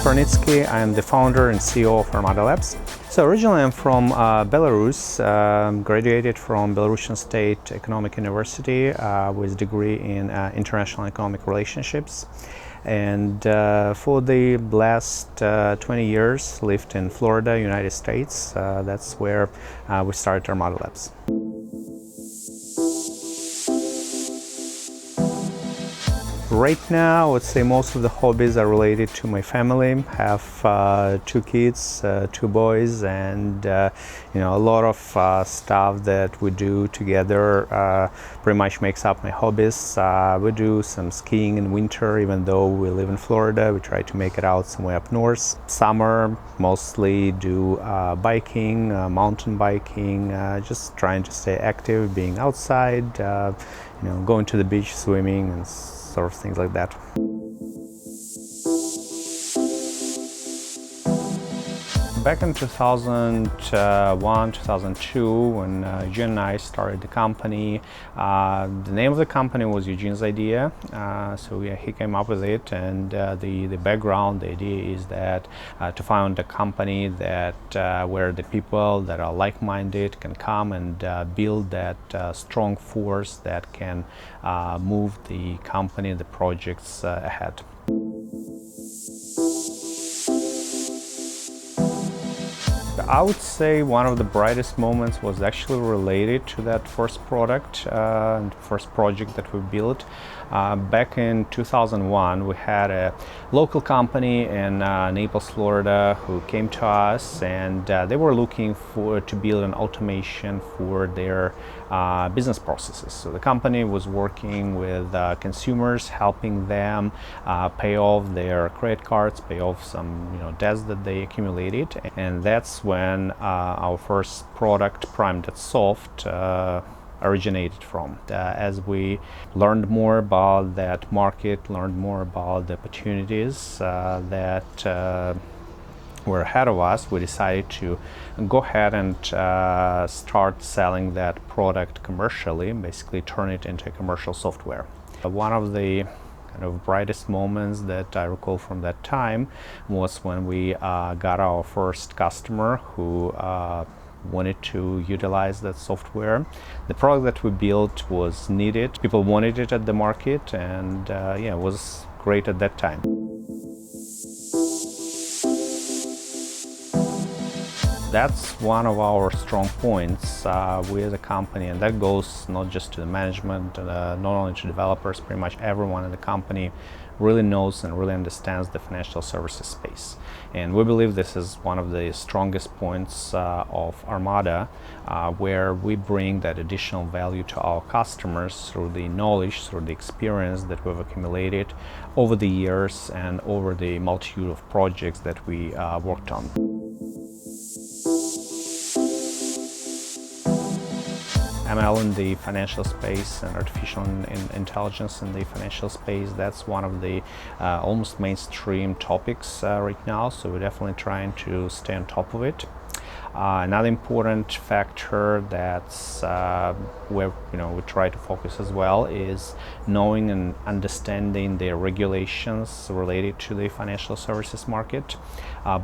Varnitski. I'm the founder and CEO of Armada Labs. So originally I'm from Belarus, graduated from Belarusian State Economic University with a degree in international economic relationships. And for the last 20 years lived in Florida, United States. That's where we started Armada Labs. Right now, I would say most of the hobbies are related to my family. I have 2 kids, 2 boys, and a lot of stuff that we do together pretty much makes up my hobbies. We do some skiing in winter, even though we live in Florida. We try to make it out somewhere up north. Summer, mostly do biking, mountain biking, just trying to stay active, being outside, going to the beach, swimming, and sort of things like that. Back in 2001, 2002, when Eugene and I started the company, the name of the company was Eugene's idea. So he came up with it, and the background, the idea is that to found a company that where the people that are like-minded can come and build that strong force that can move the company, the projects ahead. I would say one of the brightest moments was actually related to that first product, first project that we built. Back in 2001, we had a local company in Naples, Florida, who came to us, and they were looking to build an automation for their business processes. So the company was working with consumers, helping them pay off their credit cards, pay off some debts that they accumulated, and that's when our first product, Prime.soft, originated from. As we learned more about that market, learned more about the opportunities that were ahead of us, we decided to go ahead and start selling that product commercially, basically turn it into commercial software. One of the kind of brightest moments that I recall from that time was when we got our first customer who wanted to utilize that software. The product that we built was needed. People wanted it at the market, and it was great at that time. That's one of our strong points with the company, and that goes not just to the management, not only to developers. Pretty much everyone in the company really knows and really understands the financial services space. And we believe this is one of the strongest points of Armada, where we bring that additional value to our customers through the knowledge, through the experience that we've accumulated over the years and over the multitude of projects that we worked on. ML in the financial space and artificial intelligence in the financial space, that's one of the almost mainstream topics right now, so we're definitely trying to stay on top of it. Another important factor that's where we try to focus as well is knowing and understanding the regulations related to the financial services market,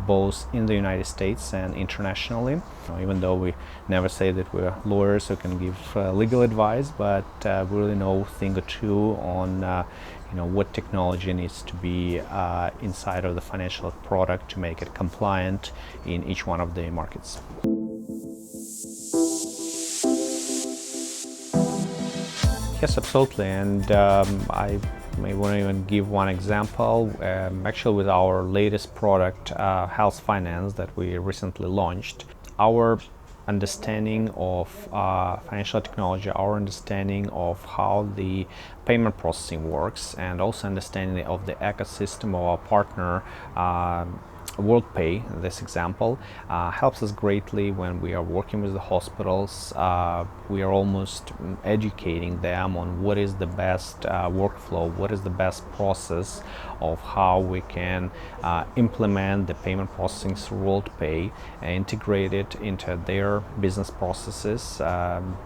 both in the United States and internationally. Even though we never say that we're lawyers who can give legal advice, but we really know a thing or two on what technology needs to be inside of the financial product to make it compliant in each one of the markets. Yes, absolutely, and I may want to even give one example. Actually, with our latest product, Health Finance, that we recently launched, our understanding of financial technology, our understanding of how the payment processing works, and also understanding of the ecosystem of our partner WorldPay, this example, helps us greatly when we are working with the hospitals. We are almost educating them on what is the best workflow, what is the best process of how we can implement the payment processing through WorldPay and integrate it into their business processes,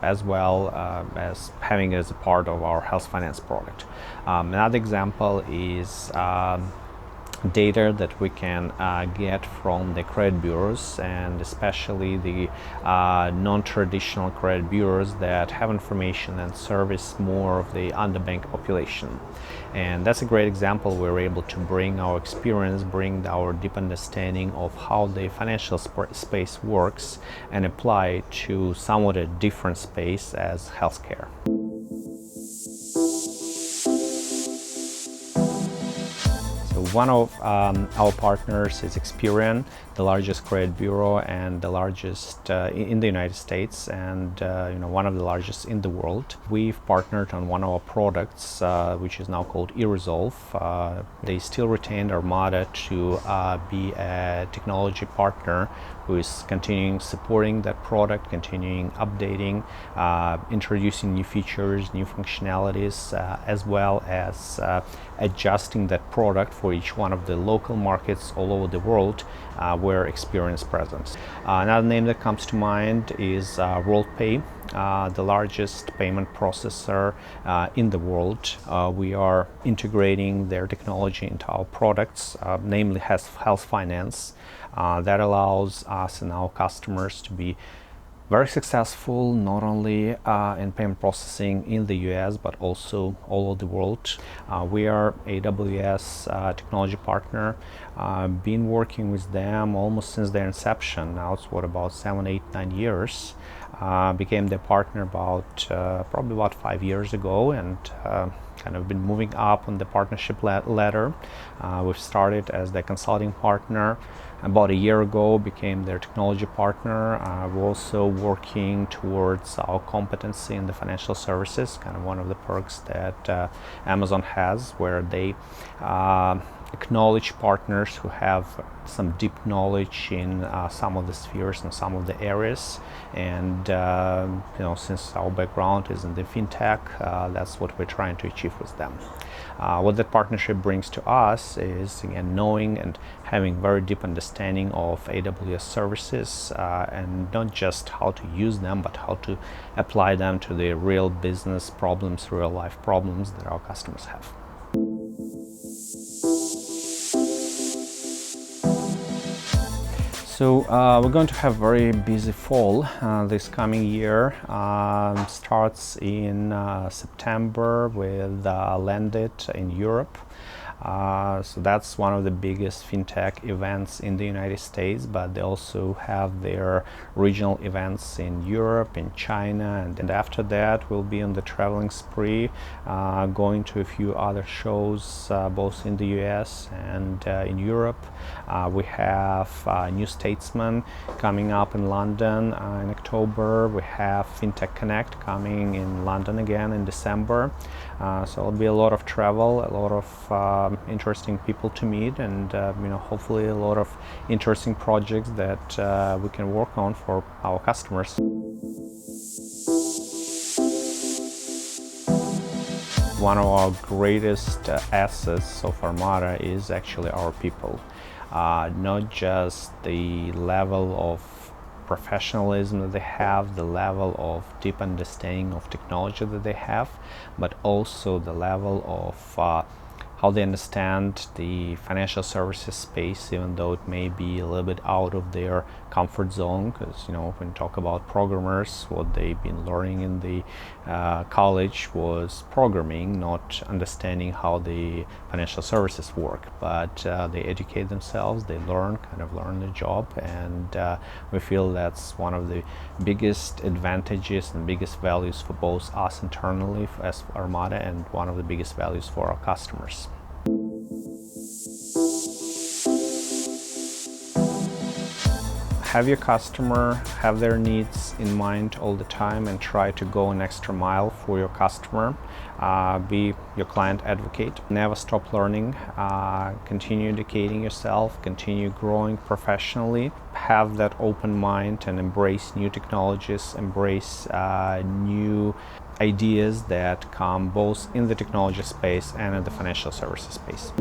as well as having it as a part of our health finance product. Another example is data that we can get from the credit bureaus, and especially the non-traditional credit bureaus that have information and service more of the underbanked population. And that's a great example. We're able to bring our experience, bring our deep understanding of how the financial space works and apply it to somewhat a different space as healthcare. One of our partners is Experian, the largest credit bureau and the largest in the United States, and one of the largest in the world. We've partnered on one of our products, which is now called eResolve. They still retained Armada to be a technology partner who is continuing supporting that product, continuing updating, introducing new features, new functionalities, as well as adjusting that product for each one of the local markets all over the world where Experian is present. Another name that comes to mind is WorldPay, the largest payment processor in the world. We are integrating their technology into our products, namely health finance, that allows us and our customers to be very successful not only in payment processing in the US but also all over the world. We are AWS technology partner, been working with them almost since their inception. Now it's about 7, 8, 9 years. Became their partner probably about 5 years ago, and kind of been moving up on the partnership ladder. We've started as their consulting partner. About a year ago, became their technology partner. We're also working towards our competency in the financial services, kind of one of the perks that Amazon has, where they acknowledge partners who have some deep knowledge in some of the spheres and some of the areas. And since our background is in the Fintech, that's what we're trying to achieve with them. What that partnership brings to us is, again, knowing and having very deep understanding of AWS services, and not just how to use them, but how to apply them to the real business problems, real life problems that our customers have. So we're going to have a very busy fall this coming year. Starts in September with Landed in Europe. So that's one of the biggest fintech events in the United States, but they also have their regional events in Europe, in China, and after that we'll be on the traveling spree, going to a few other shows both in the US and in Europe. We have New Statesman coming up in London in October. We have Fintech Connect coming in London again in December. So it'll be a lot of travel, a lot of interesting people to meet, and hopefully a lot of interesting projects that we can work on for our customers. One of our greatest assets of Armada is actually our people. Not just the level of professionalism that they have, the level of deep understanding of technology that they have, but also the level of how they understand the financial services space, even though it may be a little bit out of their comfort zone. Because when you talk about programmers, what they've been learning in the college was programming, not understanding how the financial services work. But they educate themselves, they learn the job, and we feel that's one of the biggest advantages and biggest values for both us internally as Armada, and one of the biggest values for our customers. Have your customer have their needs in mind all the time and try to go an extra mile for your customer. Be your client advocate. Never stop learning. Continue educating yourself. Continue growing professionally. Have that open mind and embrace new technologies. Embrace new ideas that come both in the technology space and in the financial services space.